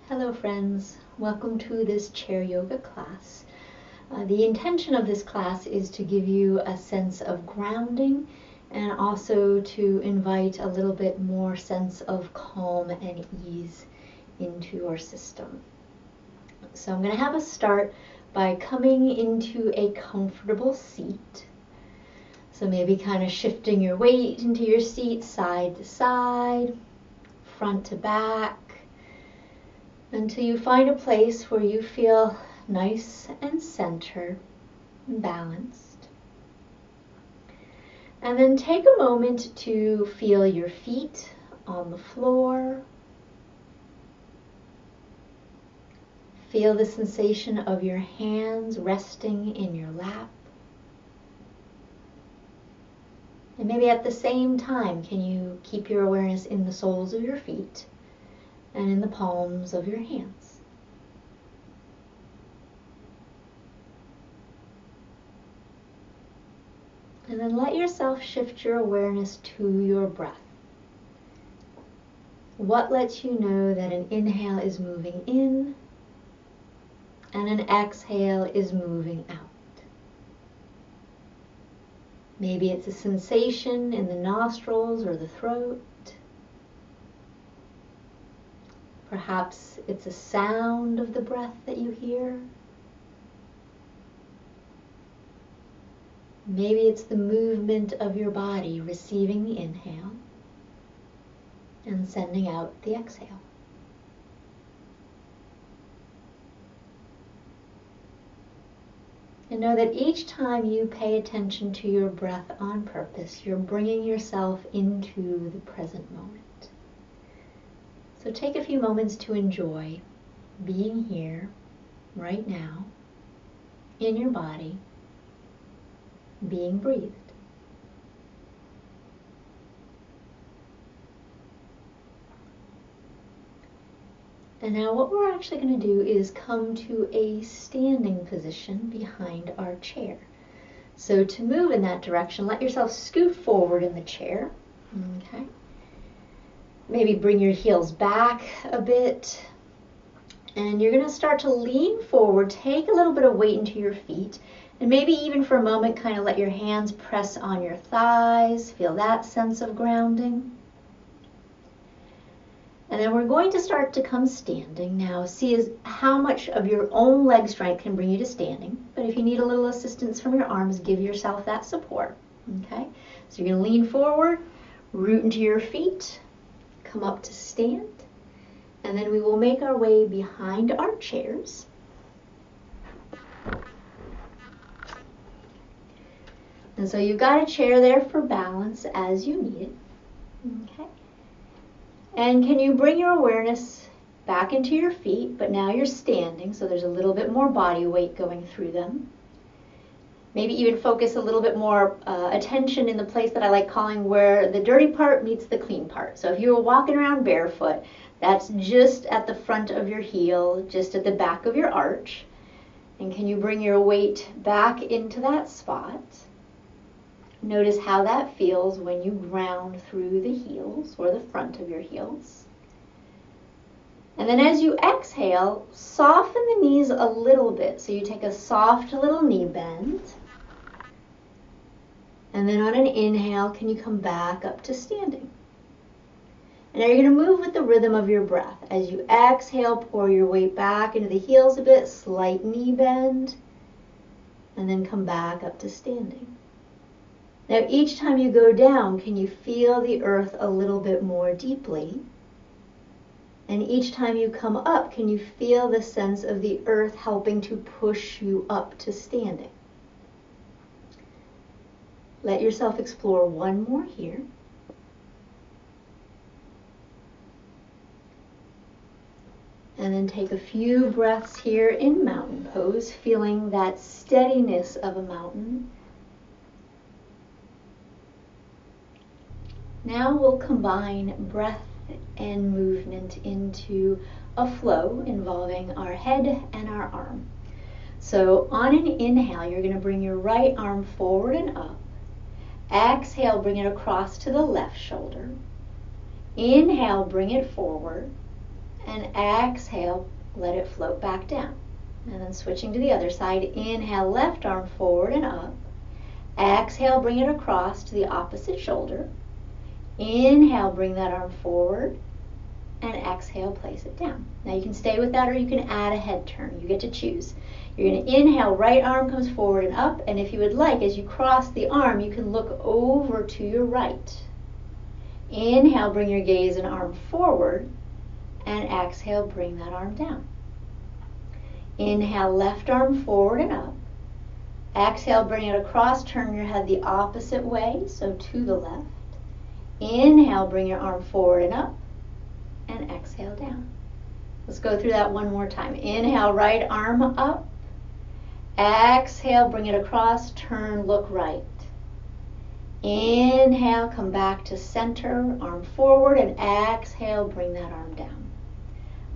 Hello friends, welcome to this chair yoga class. The intention of this class is to give you a sense of grounding and also to invite a little bit more sense of calm and ease into your system. So I'm going to have us start by coming into a comfortable seat. So maybe kind of shifting your weight into your seat side to side, front to back, until you find a place where you feel nice and centered and balanced. And then take a moment to feel your feet on the floor. Feel the sensation of your hands resting in your lap. And maybe at the same time, can you keep your awareness in the soles of your feet and in the palms of your hands. And then let yourself shift your awareness to your breath. What lets you know that an inhale is moving in and an exhale is moving out? Maybe it's a sensation in the nostrils or the throat. Perhaps it's a sound of the breath that you hear. Maybe it's the movement of your body receiving the inhale and sending out the exhale. And know that each time you pay attention to your breath on purpose, you're bringing yourself into the present moment. So take a few moments to enjoy being here, right now, in your body, being breathed. And now what we're actually going to do is come to a standing position behind our chair. So to move in that direction, let yourself scoot forward in the chair. Okay. Maybe bring your heels back a bit. And you're going to start to lean forward, take a little bit of weight into your feet, and maybe even for a moment kind of let your hands press on your thighs. Feel that sense of grounding. And then we're going to start to come standing. Now see how much of your own leg strength can bring you to standing. But if you need a little assistance from your arms, give yourself that support. Okay? So you're going to lean forward, root into your feet, come up to stand, and then we will make our way behind our chairs. And so you've got a chair there for balance as you need it. Okay. And can you bring your awareness back into your feet, but now you're standing, so there's a little bit more body weight going through them. Maybe even focus a little bit more attention in the place that I like calling where the dirty part meets the clean part. So if you were walking around barefoot, that's just at the front of your heel, just at the back of your arch. And can you bring your weight back into that spot? Notice how that feels when you ground through the heels or the front of your heels. And then as you exhale, soften the knees a little bit. So you take a soft little knee bend. And then on an inhale, can you come back up to standing? And now you're going to move with the rhythm of your breath. As you exhale, pour your weight back into the heels a bit, slight knee bend, and then come back up to standing. Now each time you go down, can you feel the earth a little bit more deeply? And each time you come up, can you feel the sense of the earth helping to push you up to standing? Let yourself explore one more here. And then take a few breaths here in mountain pose, feeling that steadiness of a mountain. Now we'll combine breath and movement into a flow involving our head and our arm. So on an inhale, you're going to bring your right arm forward and up. Exhale, bring it across to the left shoulder. Inhale, bring it forward. and exhale, let it float back down. And then switching to the other side, inhale, left arm forward and up. Exhale, bring it across to the opposite shoulder. Inhale, bring that arm forward, and exhale, place it down. Now you can stay with that or you can add a head turn. You get to choose. You're going to inhale, right arm comes forward and up, and if you would like, as you cross the arm, you can look over to your right. Inhale, bring your gaze and arm forward, and exhale, bring that arm down. Inhale, left arm forward and up. Exhale, bring it across, turn your head the opposite way, so to the left. Inhale, bring your arm forward and up, and exhale down. Let's go through that one more time. Inhale, right arm up. Exhale, bring it across, turn, look right. Inhale, come back to center, arm forward, and exhale, bring that arm down.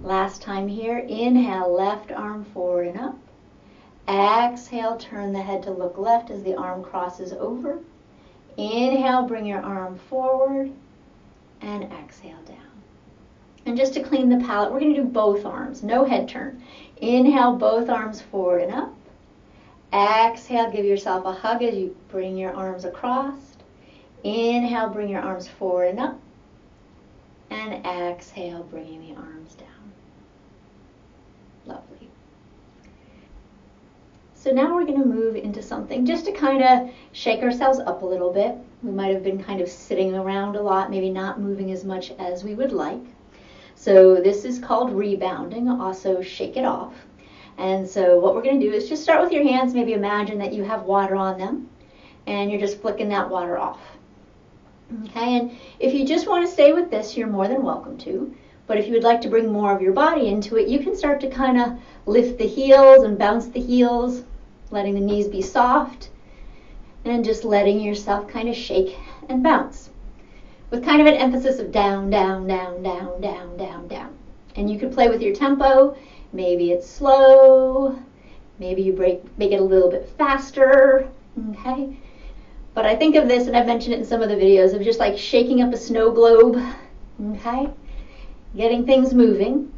Last time here, inhale, left arm forward and up. Exhale, turn the head to look left as the arm crosses over. Inhale, bring your arm forward, and exhale down. And just to clean the palate, we're going to do both arms, no head turn. Inhale, both arms forward and up. Exhale, give yourself a hug as you bring your arms across. Inhale, bring your arms forward and up. And exhale, bringing the arms down. Lovely. So now we're going to move into something just to kind of shake ourselves up a little bit. We might have been kind of sitting around a lot, maybe not moving as much as we would like. So this is called rebounding, also shake it off. And so what we're going to do is just start with your hands. Maybe imagine that you have water on them and you're just flicking that water off. Okay, and if you just want to stay with this, you're more than welcome to. But if you would like to bring more of your body into it, you can start to kind of lift the heels and bounce the heels, letting the knees be soft, and just letting yourself kind of shake and bounce, with kind of an emphasis of down, down, down, down, down, down, down. And you could play with your tempo. Maybe it's slow. Maybe you make it a little bit faster. Okay. But I think of this, and I've mentioned it in some of the videos, of just like shaking up a snow globe. Okay. Getting things moving.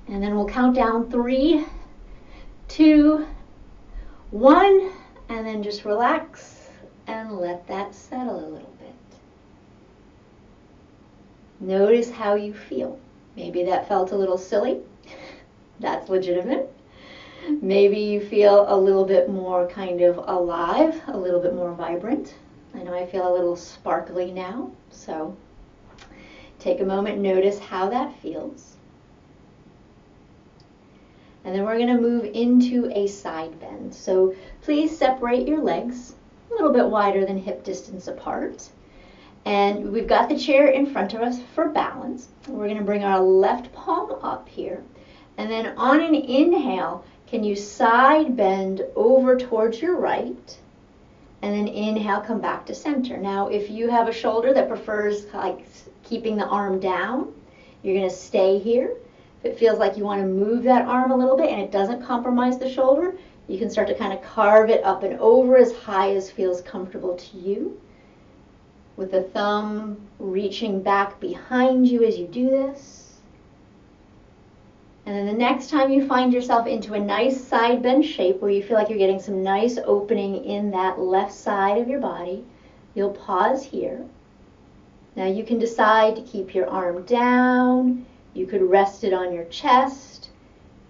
And then we'll count down 3, 2, 1, and then just relax and let that settle a little bit. Notice how you feel. Maybe that felt a little silly. That's legitimate. Maybe you feel a little bit more kind of alive, a little bit more vibrant. I know I feel a little sparkly now, so take a moment, notice how that feels. And then we're going to move into a side bend. So please separate your legs a little bit wider than hip distance apart. And we've got the chair in front of us for balance. We're going to bring our left palm up here. And then on an inhale, can you side bend over towards your right? And then inhale, come back to center. Now, if you have a shoulder that prefers like keeping the arm down, you're going to stay here. If it feels like you want to move that arm a little bit and it doesn't compromise the shoulder, you can start to kind of carve it up and over as high as feels comfortable to you, with the thumb reaching back behind you as you do this. And then the next time you find yourself into a nice side bend shape where you feel like you're getting some nice opening in that left side of your body, you'll pause here. Now you can decide to keep your arm down. You could rest it on your chest.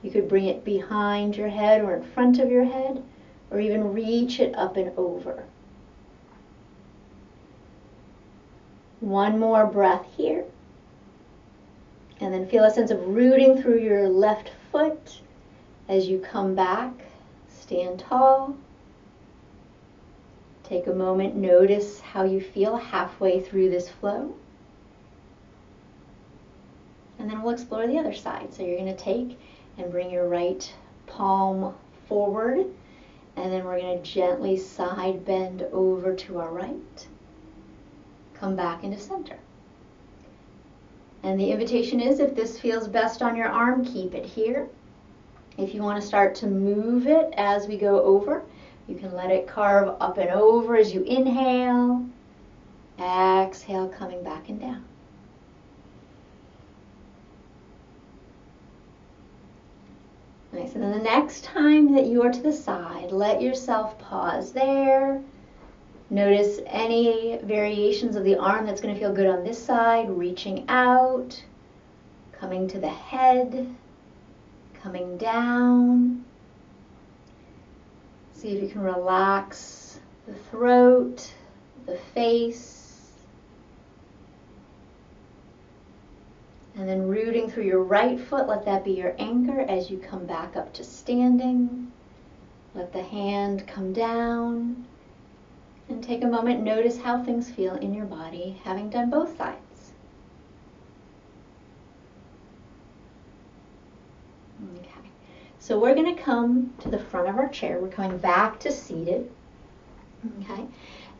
You could bring it behind your head or in front of your head, or even reach it up and over. One more breath here. And then feel a sense of rooting through your left foot as you come back. Stand tall. Take a moment, notice how you feel halfway through this flow. And then we'll explore the other side. So you're going to take and bring your right palm forward. And then we're going to gently side bend over to our right. Come back into center. And the invitation is, if this feels best on your arm, keep it here. If you want to start to move it as we go over, you can let it carve up and over as you inhale. Exhale, coming back and down. Nice. And then the next time that you are to the side, let yourself pause there. Notice any variations of the arm that's going to feel good on this side, reaching out, coming to the head, coming down. See if you can relax the throat, the face, and then rooting through your right foot, let that be your anchor as you come back up to standing. Let the hand come down. And take a moment, notice how things feel in your body, having done both sides. Okay, so we're going to come to the front of our chair. We're coming back to seated. Okay,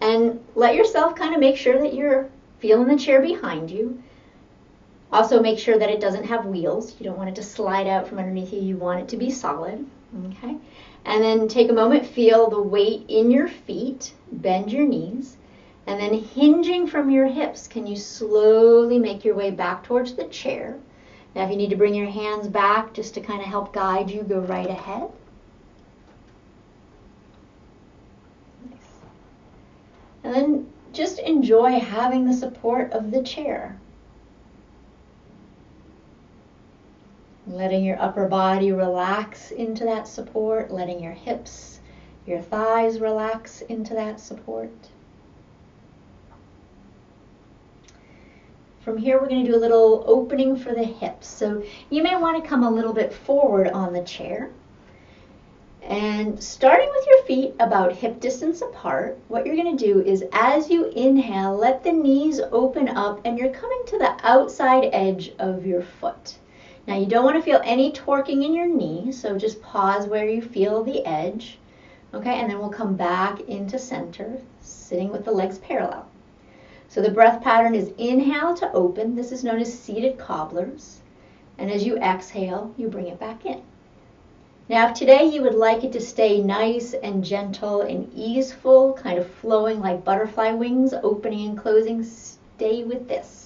and let yourself kind of make sure that you're feeling the chair behind you. Also make sure that it doesn't have wheels. You don't want it to slide out from underneath you. You want it to be solid. Okay. And then take a moment, feel the weight in your feet, bend your knees, and then hinging from your hips, can you slowly make your way back towards the chair? Now if you need to bring your hands back just to kind of help guide you, go right ahead. Nice. And then just enjoy having the support of the chair. Letting your upper body relax into that support, letting your hips, your thighs relax into that support. From here, we're going to do a little opening for the hips. So you may want to come a little bit forward on the chair. And starting with your feet about hip distance apart, what you're going to do is as you inhale, let the knees open up and you're coming to the outside edge of your foot. Now you don't want to feel any torquing in your knee, so just pause where you feel the edge. Okay, and then we'll come back into center, sitting with the legs parallel. So the breath pattern is inhale to open. This is known as seated cobblers. And as you exhale, you bring it back in. Now if today you would like it to stay nice and gentle and easeful, kind of flowing like butterfly wings, opening and closing, stay with this.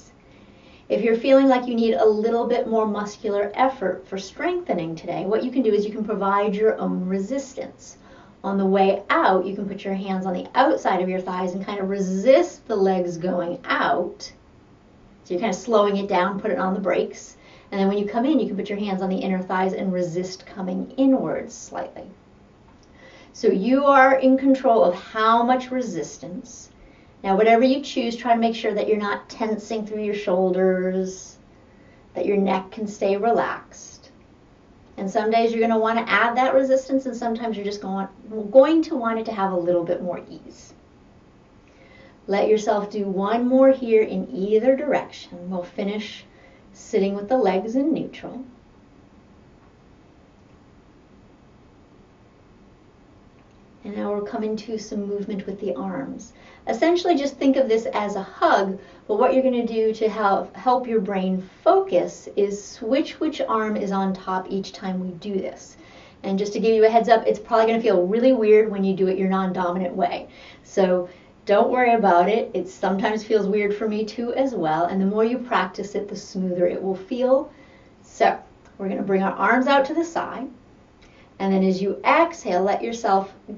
If you're feeling like you need a little bit more muscular effort for strengthening today, what you can do is you can provide your own resistance. On the way out, you can put your hands on the outside of your thighs and kind of resist the legs going out. So you're kind of slowing it down, put it on the brakes. And then when you come in, you can put your hands on the inner thighs and resist coming inwards slightly. So you are in control of how much resistance. Now, whatever you choose, try to make sure that you're not tensing through your shoulders, that your neck can stay relaxed. And some days you're going to want to add that resistance, and sometimes you're just going to want it to have a little bit more ease. Let yourself do one more here in either direction. We'll finish sitting with the legs in neutral. And now we're coming to some movement with the arms. Essentially, just think of this as a hug, but what you're going to do to help your brain focus is switch which arm is on top each time we do this. And just to give you a heads up, it's probably going to feel really weird when you do it your non-dominant way. So don't worry about it. It sometimes feels weird for me too as well, and the more you practice it, the smoother it will feel. So we're going to bring our arms out to the side. And then as you exhale,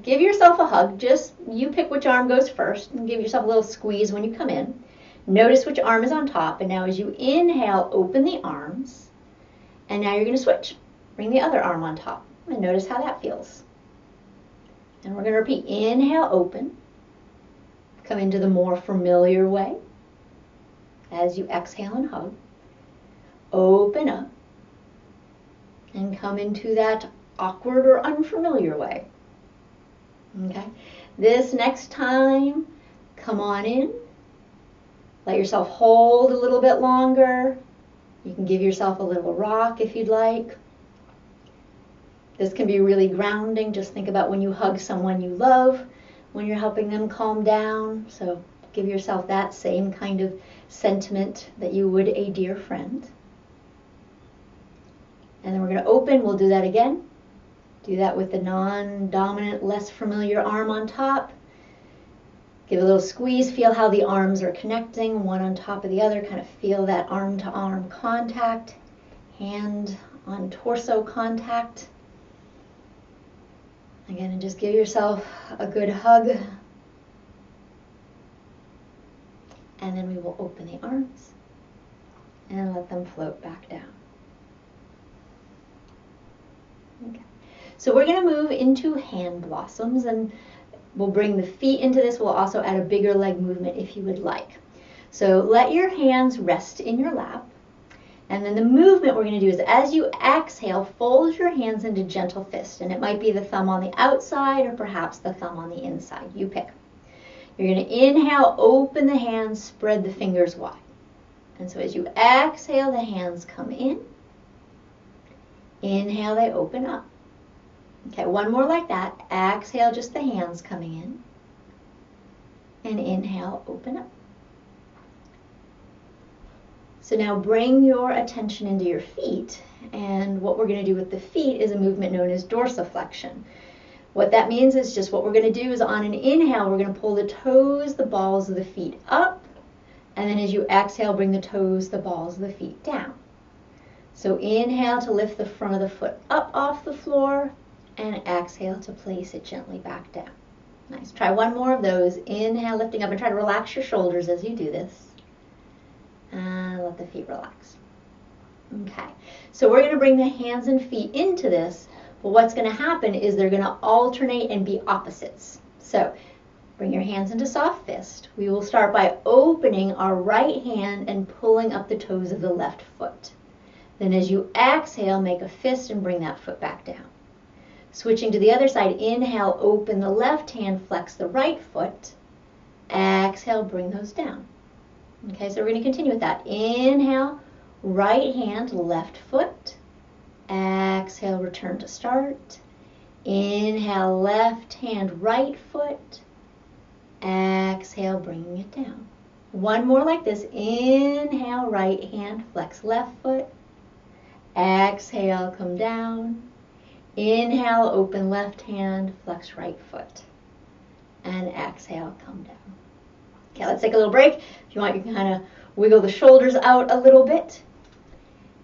give yourself a hug. Just you pick which arm goes first and give yourself a little squeeze when you come in. Notice which arm is on top. And now as you inhale, open the arms. And now you're going to switch. Bring the other arm on top. And notice how that feels. And we're going to repeat. Inhale, open. Come into the more familiar way. As you exhale and hug. Open up. And come into that awkward or unfamiliar way. Okay. This next time, come on in. Let yourself hold a little bit longer. You can give yourself a little rock if you'd like. This can be really grounding. Just think about when you hug someone you love, when you're helping them calm down. So give yourself that same kind of sentiment that you would a dear friend. And then we're going to open. We'll do that again. Do that with the non-dominant, less familiar arm on top. Give a little squeeze. Feel how the arms are connecting, one on top of the other. Kind of feel that arm-to-arm contact, hand on torso contact. Again, and just give yourself a good hug. And then we will open the arms and let them float back down. Okay. So we're going to move into hand blossoms, and we'll bring the feet into this. We'll also add a bigger leg movement if you would like. So let your hands rest in your lap. And then the movement we're going to do is as you exhale, fold your hands into gentle fist. And it might be the thumb on the outside or perhaps the thumb on the inside. You pick. You're going to inhale, open the hands, spread the fingers wide. And so as you exhale, the hands come in. Inhale, they open up. Okay, one more like that. Exhale, just the hands coming in. And inhale, open up. So now bring your attention into your feet, and what we're going to do with the feet is a movement known as dorsiflexion. What that means is just what we're going to do is on an inhale, we're going to pull the toes, the balls of the feet up, and then as you exhale, bring the toes, the balls of the feet down. So inhale to lift the front of the foot up off the floor, and exhale to place it gently back down. Nice. Try one more of those. Inhale, lifting up, and try to relax your shoulders as you do this. And let the feet relax. Okay, so we're going to bring the hands and feet into this, but what's going to happen is they're going to alternate and be opposites. So bring your hands into soft fist. We will start by opening our right hand and pulling up the toes of the left foot. Then as you exhale, make a fist and bring that foot back down. Switching to the other side, inhale, open the left hand, flex the right foot. Exhale, bring those down. Okay, so we're going to continue with that. Inhale, right hand, left foot. Exhale, return to start. Inhale, left hand, right foot. Exhale, bringing it down. One more like this. Inhale, right hand, flex left foot. Exhale, come down. Inhale, open left hand, flex right foot. And exhale, come down. Okay, let's take a little break. If you want, you can kind of wiggle the shoulders out a little bit.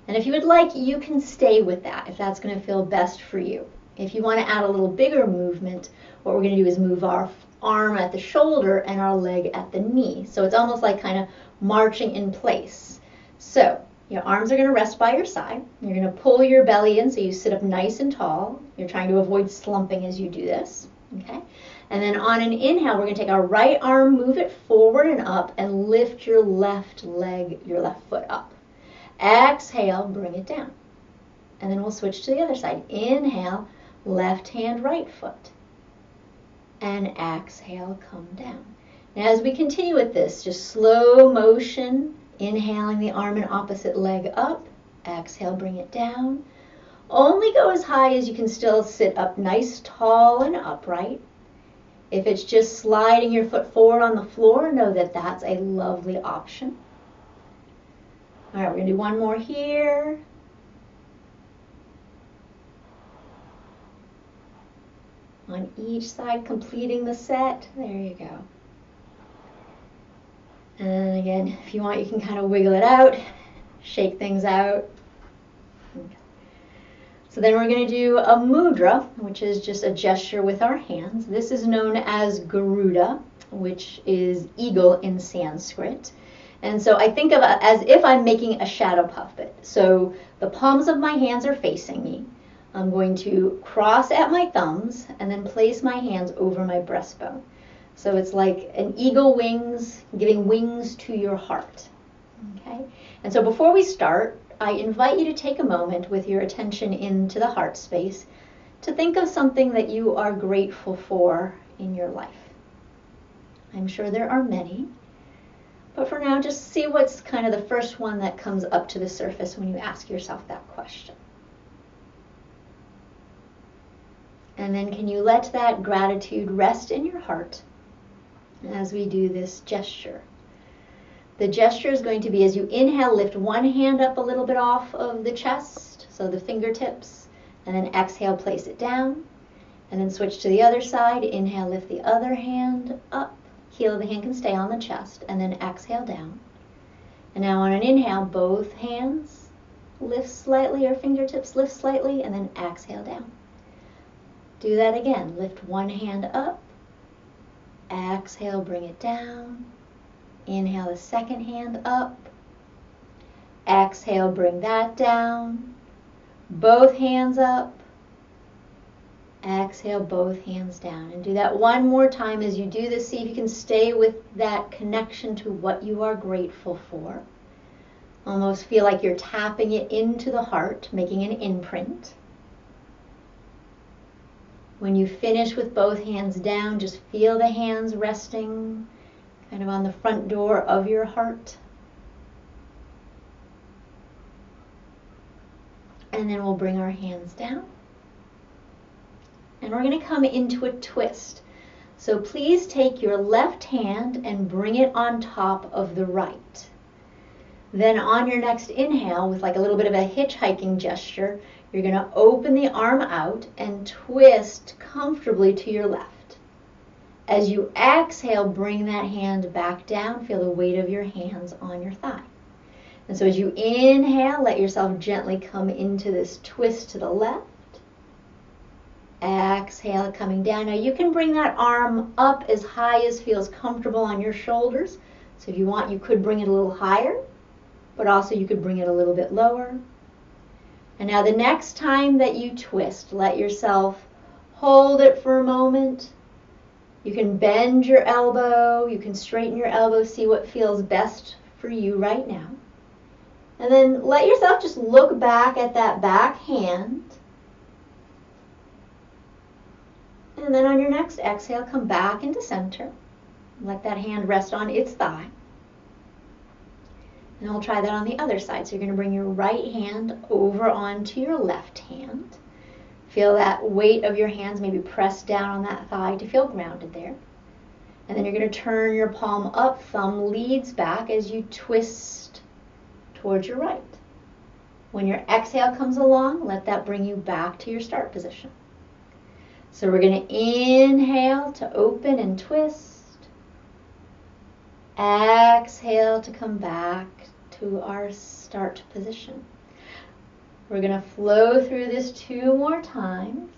And if you would like, you can stay with that if that's going to feel best for you. If you want to add a little bigger movement, what we're going to do is move our arm at the shoulder and our leg at the knee. So it's almost like kind of marching in place. So your arms are going to rest by your side. You're going to pull your belly in so you sit up nice and tall. You're trying to avoid slumping as you do this. Okay? And then on an inhale, we're going to take our right arm, move it forward and up, and lift your left leg, your left foot up. Exhale, bring it down. And then we'll switch to the other side. Inhale, left hand, right foot. And exhale, come down. Now as we continue with this, just slow motion, inhaling the arm and opposite leg up. Exhale, bring it down. Only go as high as you can still sit up nice, tall, and upright. If it's just sliding your foot forward on the floor, know that that's a lovely option. All right, we're going to do one more here. On each side, completing the set. There you go. And again, if you want, you can kind of wiggle it out, shake things out. Okay. So then we're going to do a mudra, which is just a gesture with our hands. This is known as Garuda, which is eagle in Sanskrit. And so I think of it as if I'm making a shadow puppet. So the palms of my hands are facing me. I'm going to cross at my thumbs and then place my hands over my breastbone. So it's like an eagle wings, giving wings to your heart. Okay? And so before we start, I invite you to take a moment with your attention into the heart space to think of something that you are grateful for in your life. I'm sure there are many, but for now, just see what's kind of the first one that comes up to the surface when you ask yourself that question. And then can you let that gratitude rest in your heart as we do this gesture? The gesture is going to be as you inhale, lift one hand up a little bit off of the chest, so the fingertips, and then exhale, place it down. And then switch to the other side. Inhale, lift the other hand up. Heel of the hand can stay on the chest, and then exhale down. And now on an inhale, both hands lift slightly, or fingertips lift slightly, and then exhale down. Do that again. Lift one hand up. Exhale, bring it down. Inhale the second hand up. Exhale, bring that down. Both hands up. Exhale, both hands down. And do that one more time. As you do this, see if you can stay with that connection to what you are grateful for. Almost feel like you're tapping it into the heart, making an imprint. When you finish with both hands down, just feel the hands resting kind of on the front door of your heart. And then we'll bring our hands down. And we're going to come into a twist. So please take your left hand and bring it on top of the right. Then on your next inhale, with like a little bit of a hitchhiking gesture, you're going to open the arm out and twist comfortably to your left. As you exhale, bring that hand back down. Feel the weight of your hands on your thigh. And so as you inhale, let yourself gently come into this twist to the left. Exhale, coming down. Now you can bring that arm up as high as feels comfortable on your shoulders. So if you want, you could bring it a little higher, but also you could bring it a little bit lower. And now the next time that you twist, let yourself hold it for a moment. You can bend your elbow, you can straighten your elbow, see what feels best for you right now. And then let yourself just look back at that back hand. And then on your next exhale, come back into center. Let that hand rest on its thigh. And we'll try that on the other side. So you're going to bring your right hand over onto your left hand. Feel that weight of your hands maybe press down on that thigh to feel grounded there. And then you're going to turn your palm up, thumb leads back as you twist towards your right. When your exhale comes along, let that bring you back to your start position. So we're going to inhale to open and twist. Exhale to come back to our start position. We're going to flow through this 2 more times.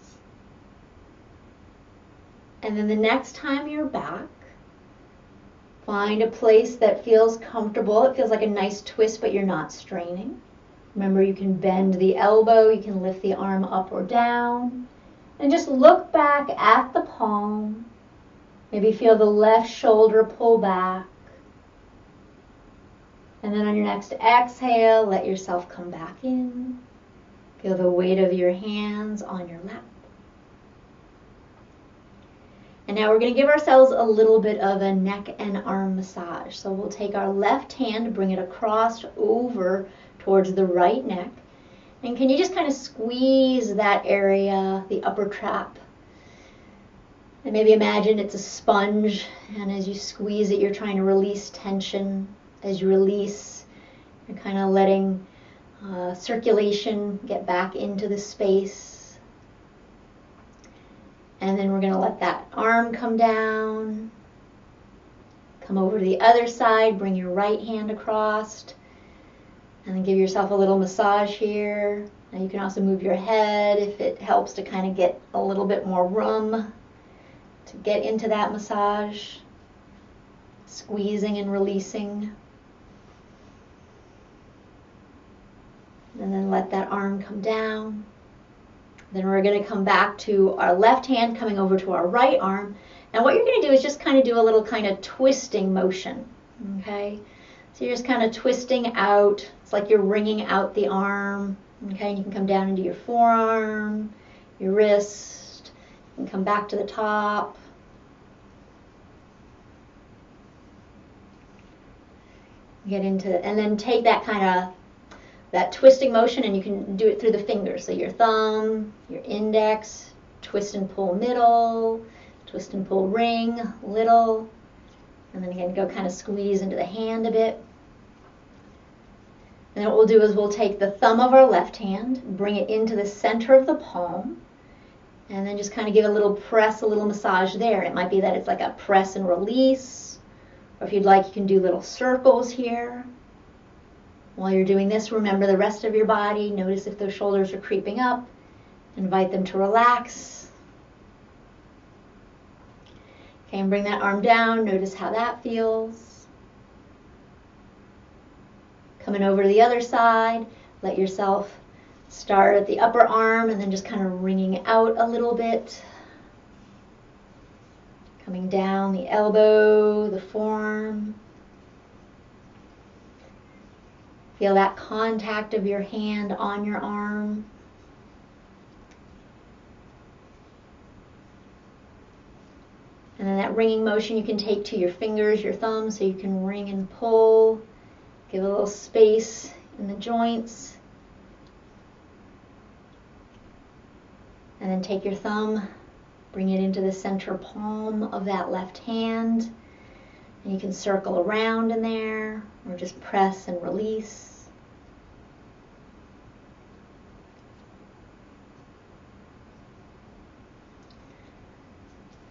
And then the next time you're back, find a place that feels comfortable. It feels like a nice twist, but you're not straining. Remember, you can bend the elbow, you can lift the arm up or down. And just look back at the palm. Maybe feel the left shoulder pull back. And then on your next exhale, let yourself come back in. Feel the weight of your hands on your lap. And now we're going to give ourselves a little bit of a neck and arm massage. So we'll take our left hand, bring it across over towards the right neck. And can you just kind of squeeze that area, the upper trap? And maybe imagine it's a sponge, and as you squeeze it, you're trying to release tension. As you release, you're kind of letting circulation get back into the space. And then we're going to let that arm come down. Come over to the other side, bring your right hand across. And then give yourself a little massage here. Now you can also move your head if it helps to kind of get a little bit more room to get into that massage. Squeezing and releasing. And then let that arm come down. Then we're going to come back to our left hand coming over to our right arm. And what you're going to do is just kind of do a little kind of twisting motion. Okay? So you're just kind of twisting out. It's like you're wringing out the arm. Okay, and you can come down into your forearm, your wrist. You can come back to the top. Get into, and then take that kind of, that twisting motion, and you can do it through the fingers. So your thumb, your index, twist and pull middle, twist and pull ring, little. And then again, go kind of squeeze into the hand a bit. And then what we'll do is we'll take the thumb of our left hand, bring it into the center of the palm, and then just kind of give a little press, a little massage there. It might be that it's like a press and release, or if you'd like, you can do little circles here. While you're doing this, remember the rest of your body. Notice if those shoulders are creeping up. Invite them to relax. Okay, and bring that arm down. Notice how that feels. Coming over to the other side, let yourself start at the upper arm and then just kind of wringing out a little bit. Coming down the elbow, the forearm. Feel that contact of your hand on your arm. And then that wringing motion you can take to your fingers, your thumbs, so you can wring and pull. Give a little space in the joints. And then take your thumb, bring it into the center palm of that left hand. And you can circle around in there, or just press and release.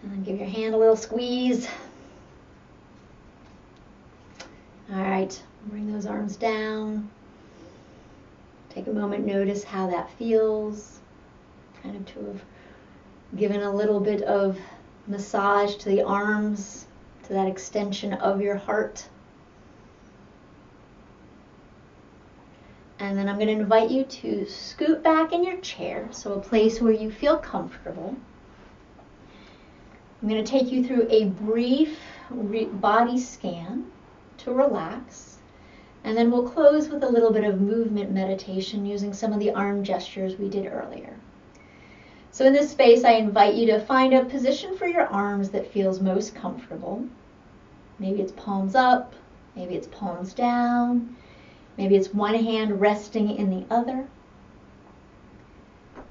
And then give your hand a little squeeze. All right, bring those arms down. Take a moment, notice how that feels. Kind of to have given a little bit of massage to the arms, to that extension of your heart. And then I'm going to invite you to scoot back in your chair, so a place where you feel comfortable. I'm going to take you through a brief body scan to relax, and then we'll close with a little bit of movement meditation using some of the arm gestures we did earlier. So in this space, I invite you to find a position for your arms that feels most comfortable. Maybe it's palms up, maybe it's palms down, maybe it's one hand resting in the other.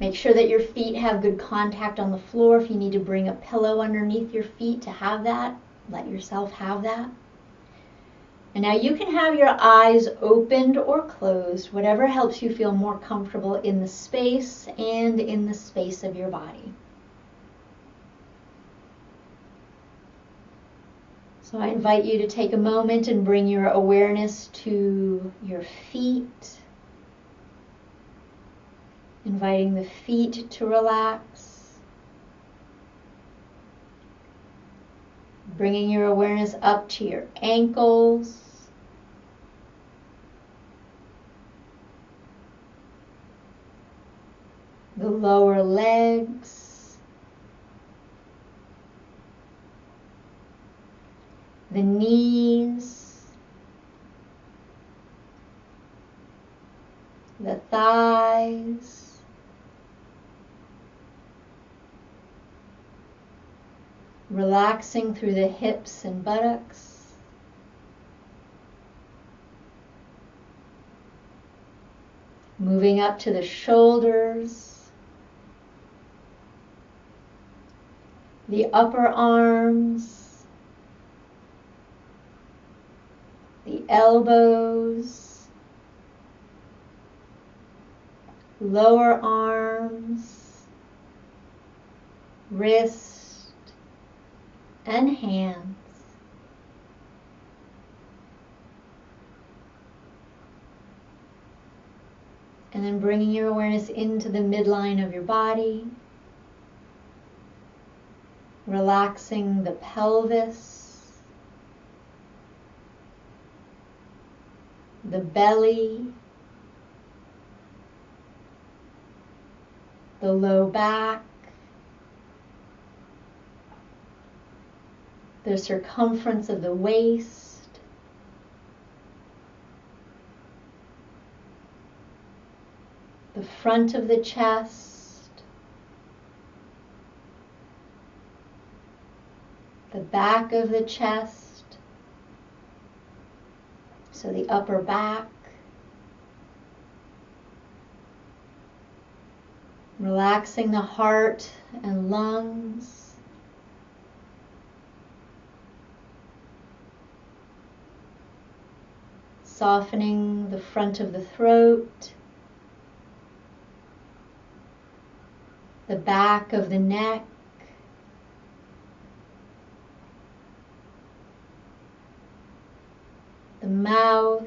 Make sure that your feet have good contact on the floor. If you need to bring a pillow underneath your feet to have that, let yourself have that. And now you can have your eyes opened or closed, whatever helps you feel more comfortable in the space and in the space of your body. So I invite you to take a moment and bring your awareness to your feet. Inviting the feet to relax. Bringing your awareness up to your ankles. The lower legs. The knees. The thighs. Relaxing through the hips and buttocks. Moving up to the shoulders. The upper arms. The elbows. Lower arms. Wrists. And hands. And then bringing your awareness into the midline of your body. Relaxing the pelvis. The belly. The low back. The circumference of the waist, the front of the chest, the back of the chest, so the upper back, relaxing the heart and lungs. Softening the front of the throat, the back of the neck, the mouth,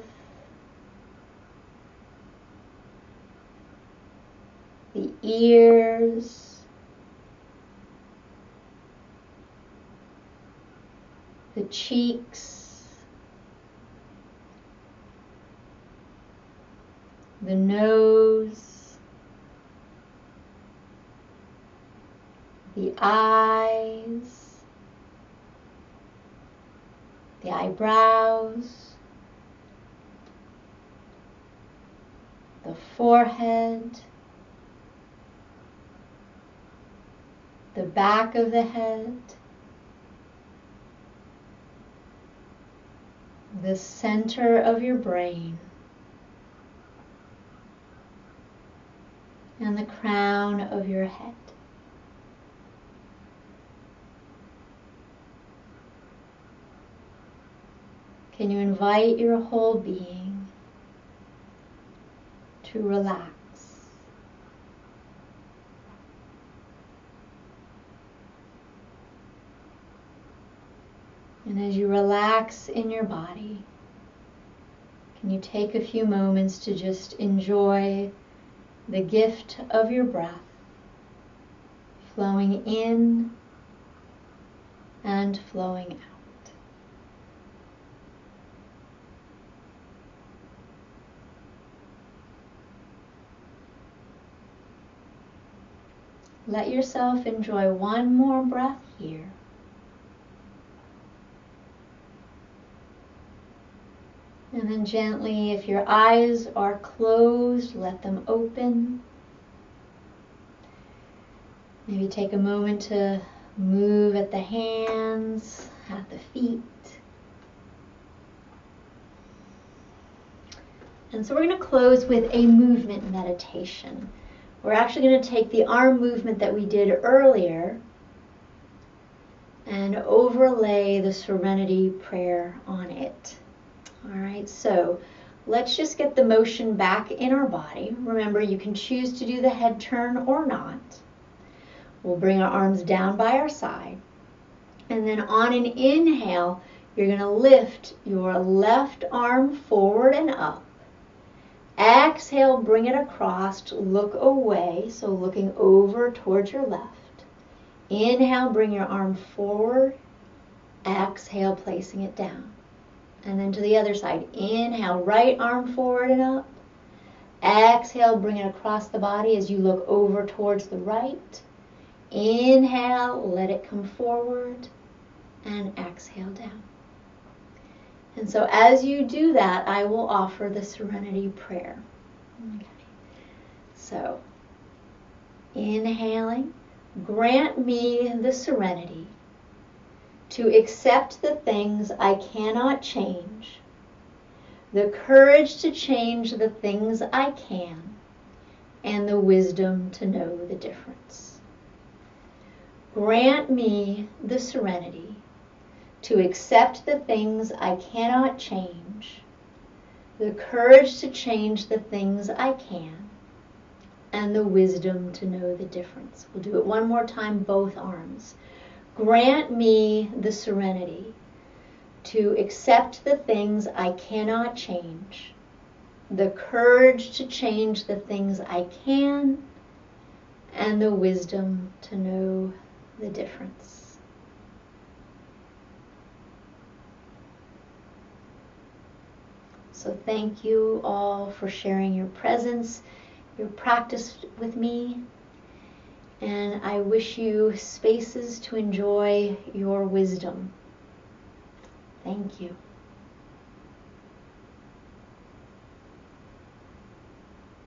the ears, the cheeks, the nose, the eyes, the eyebrows, the forehead, the back of the head, the center of your brain, and the crown of your head. Can you invite your whole being to relax? And as you relax in your body, can you take a few moments to just enjoy the gift of your breath flowing in and flowing out? Let yourself enjoy one more breath here. And then gently, if your eyes are closed, let them open. Maybe take a moment to move at the hands, at the feet. And so we're going to close with a movement meditation. We're actually going to take the arm movement that we did earlier and overlay the Serenity Prayer on it. All right, so let's just get the motion back in our body. Remember, you can choose to do the head turn or not. We'll bring our arms down by our side. And then on an inhale, you're going to lift your left arm forward and up. Exhale, bring it across, look away, so looking over towards your left. Inhale, bring your arm forward. Exhale, placing it down. And then to the other side. Inhale, right arm forward and up. Exhale, bring it across the body as you look over towards the right. Inhale, let it come forward, and exhale down. And so as you do that, I will offer the Serenity Prayer. Okay. So, inhaling, grant me the serenity to accept the things I cannot change, the courage to change the things I can, and the wisdom to know the difference. Grant me the serenity to accept the things I cannot change, the courage to change the things I can, and the wisdom to know the difference. We'll do it one more time, both arms. Grant me the serenity to accept the things I cannot change, the courage to change the things I can, and the wisdom to know the difference. So thank you all for sharing your presence, your practice with me, and I wish you spaces to enjoy your wisdom. Thank you.